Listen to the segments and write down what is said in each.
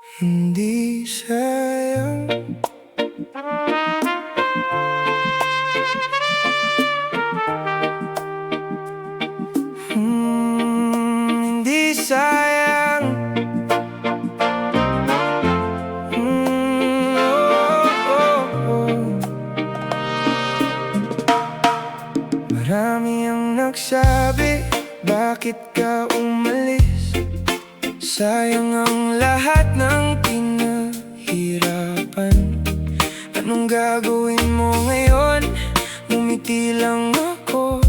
Hindi sayang. Hindi sayang. Oh, oh, oh. Marami ang nagsabi, bakit ka umalis? Sayang ang lahat ng pinahirapan. Anong gagawin mo ngayon? Ngumiti lang ako,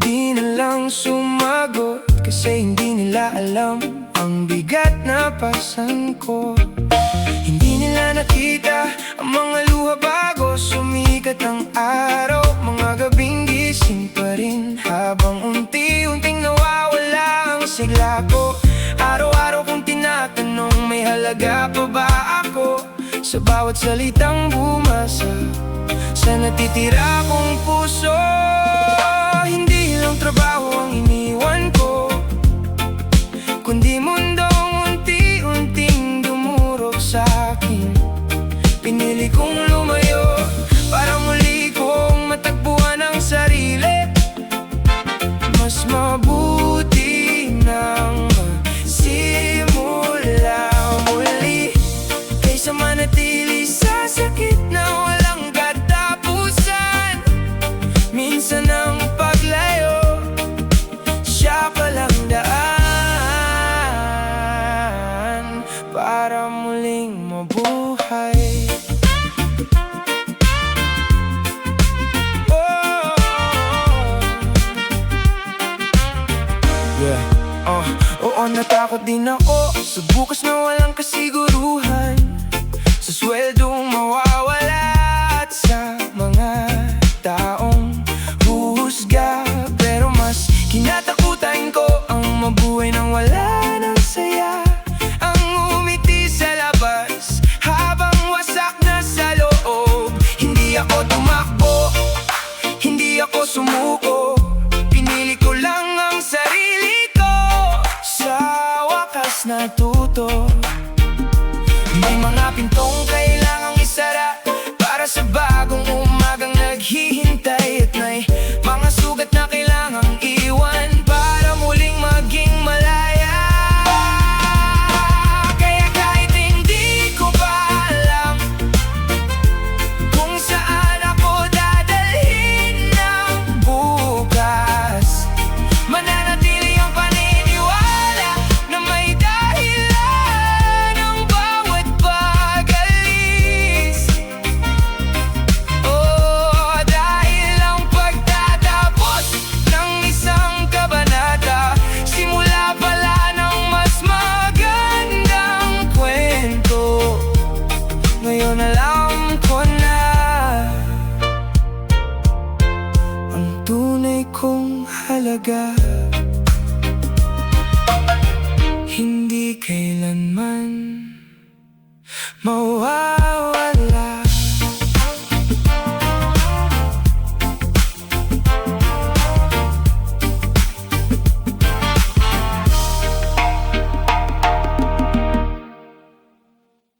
di na lang sumagot. Kasi hindi nila alam ang bigat na pasan ko. Hindi nila nakita ang mga luha bago sumikat ang araw. Mga gabing gising pa rin habang unti-unting nawawala ang sigla ko. Araw-araw kong tinatanong, may halaga pa ba ako? Sa bawat salitang bumasa sa natitira kong puso. Hindi lang trabaho ang iniwan ko, kundi mundong unti-unting dumurog sa akin. Pinili kong lumayo para muli kong matagpuan ang sarili. Mas mabuti nang simula muli kaysa manatili sa sakit na walang katapusan. Minsan ang paglayo, siya palang daan para muling mabuhay. Oh, yeah. Oo, natakot din ako sa bukas na walang kasiguruhan, sa sweldong mawawala at sa mga taong huhusga. Pero mas kinatakutan ko ang mabuhay nang wala ng saya, ang umiti sa labas habang wasak na sa loob. Hindi ako tumakbo, hindi ako sumuko, pinili ko lang ang sarili ko. Sa wakas natuto, may mga pintong kailangang isara para sa bagong umagang naghihintay. At may mga sugat na kailangang iwan para muling maging malaya. Kaya kahit hindi ko pa alam kung saan ako dadalhin ng bukas, mananatili ang paniniwala na may dahilan ang bawat pag-alis. Oh, dahil ang pagtatapos ng isang kabanata, simula pala ng mas magandang kwento. Ngayon alam ko na ang tunay kong halaga, hindi kailanman mawawala.